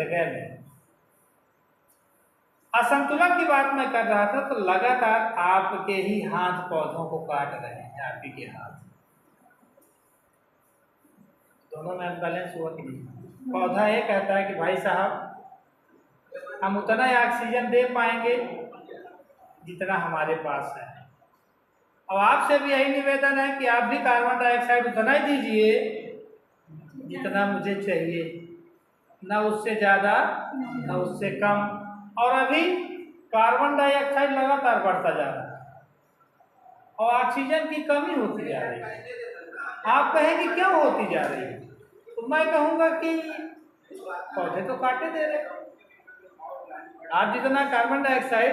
जगह में असंतुलन की बात मैं कर रहा था, तो लगातार आपके ही हाथ पौधों को काट रहे हैं, आप ही के हाथ दोनों में अनबैलेंस हुआ कि नहीं। पौधा ये कहता है कि भाई साहब हम उतना ही ऑक्सीजन दे पाएंगे जितना हमारे पास है, और आपसे भी यही निवेदन है कि आप भी कार्बन डाइऑक्साइड उतना ही दीजिए जितना मुझे चाहिए, न उससे ज़्यादा न उससे कम। और अभी कार्बन डाइऑक्साइड लगातार बढ़ता जा रहा है और ऑक्सीजन की कमी होती जा रही है। आप कहेंगे क्यों होती जा रही है, तो मैं कहूँगा कि पौधे तो काटे दे रहे, आप जितना कार्बन डाइऑक्साइड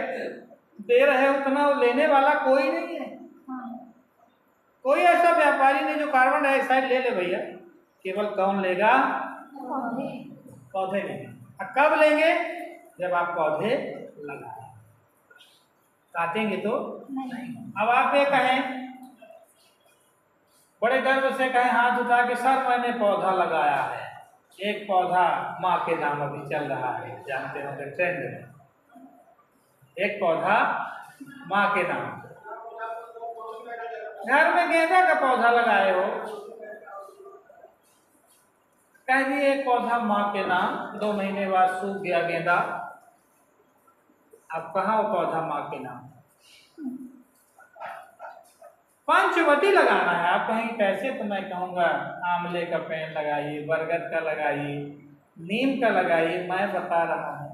दे रहे हैं उतना लेने वाला कोई नहीं है। कोई ऐसा व्यापारी नहीं जो कार्बन डाइऑक्साइड ले ले भैया। केवल कौन लेगा? पौधे लेंगे। कब लेंगे? जब आप पौधे लगाएं। काटेंगे तो नहीं। अब आप ये कहें, बड़े गर्व से कहें हाथ उठा के, सर मैंने पौधा लगाया है, एक पौधा माँ के नाम अभी चल रहा है, जानते होंगे ट्रेंड में, एक पौधा माँ के नाम। घर में गेंदा का पौधा लगाए हो, कह दिए एक पौधा माँ के नाम, 2 महीने बाद सूख गया गेंदा, अब कहाँ वो पौधा माँ के नाम? पंचवटी लगाना है। आप कहेंगे कैसे, तो मैं कहूँगा आंवले का पेड़ लगाइए, बरगद का लगाइए, नीम का लगाइए। मैं बता रहा हूँ,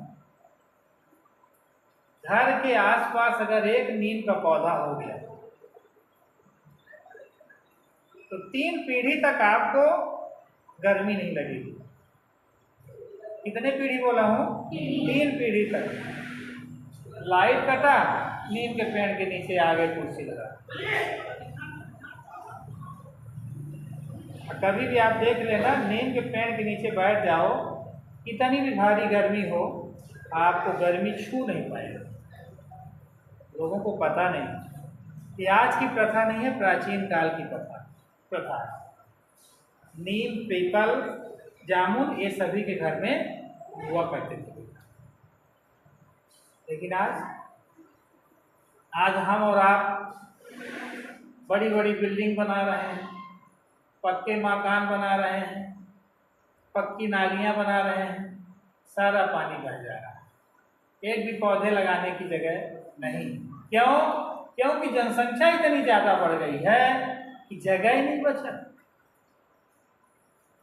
घर के आसपास अगर एक नीम का पौधा हो गया तो 3 पीढ़ी तक आपको गर्मी नहीं लगेगी। कितने पीढ़ी बोला हूँ? 3 पीढ़ी तक। लाइट कटा, नीम के पेड़ के नीचे आगे कुर्सी लगा। कभी भी आप देख लेना, नीम के पेड़ के नीचे बैठ जाओ, कितनी भी भारी गर्मी हो, आपको गर्मी छू नहीं पाएगा। लोगों को पता नहीं कि आज की प्रथा नहीं है, प्राचीन काल की प्रथा है। नीम, पीपल, जामुन ये सभी के घर में हुआ करते थे। लेकिन आज हम और आप बड़ी बड़ी बिल्डिंग बना रहे हैं, पक्के मकान बना रहे हैं, पक्की नालियां बना रहे हैं, सारा पानी बह जा रहा है। एक भी पौधे लगाने की जगह नहीं। क्यों? क्योंकि जनसंख्या इतनी ज्यादा बढ़ गई है कि जगह ही नहीं बचा।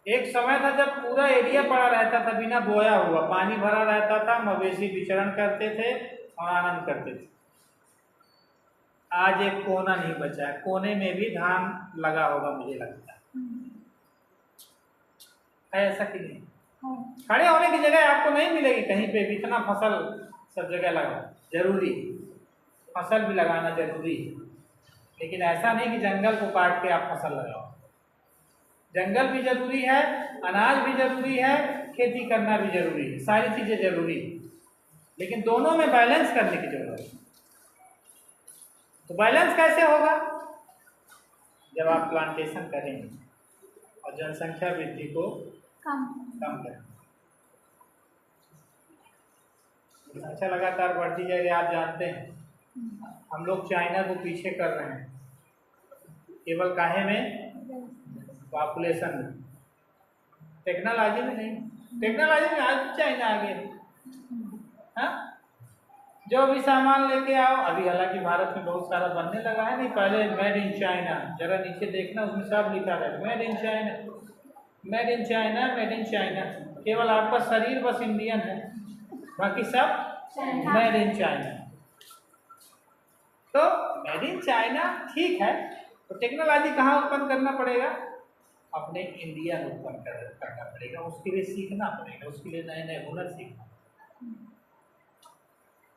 एक समय था जब पूरा एरिया पड़ा रहता था बिना बोया हुआ, पानी भरा रहता था, मवेशी विचरण करते थे और आनंद करते थे। आज एक कोना नहीं बचा है, कोने में भी धान लगा होगा मुझे लगता है ऐसा कि नहीं? खड़े होने की जगह आपको नहीं मिलेगी कहीं पे भी। इतना फसल सब जगह लगा, जरूरी फसल भी लगाना जरूरी है, लेकिन ऐसा नहीं कि जंगल को काट के आप फसल लगाओ। जंगल भी जरूरी है, अनाज भी जरूरी है, खेती करना भी जरूरी है, सारी चीजें जरूरी है, लेकिन दोनों में बैलेंस करने की जरूरत है। तो बैलेंस कैसे होगा? जब आप प्लांटेशन करेंगे और जनसंख्या वृद्धि को कम करेंगे। जनसंख्या लगातार बढ़ती जाएगी। आप जानते हैं हम लोग चाइना को पीछे कर रहे हैं, केवल काहे में? पॉपुलेशन में, टेक्नोलॉजी में नहीं। टेक्नोलॉजी में आज चाइना आगे। हाँ, जो भी सामान लेके आओ, अभी हालांकि भारत में बहुत सारा बनने लगा है, नहीं पहले मेड इन चाइना, जरा नीचे देखना उसमें सब लिखा है made in China, made in China, made in China. केवल आपका शरीर बस इंडियन है, बाकी सब मेड इन चाइना। तो मेड इन चाइना ठीक है, तो टेक्नोलॉजी कहाँ उत्पन्न करना पड़ेगा? अपने इंडिया में उत्पन्न करना पड़ेगा। उसके लिए सीखना पड़ेगा, उसके लिए नए नए हुनर सीखना।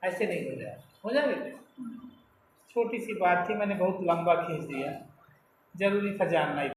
ऐसे नहीं हो जाएगा। छोटी सी बात थी, मैंने बहुत लंबा खींच दिया, जरूरी था जानना ही।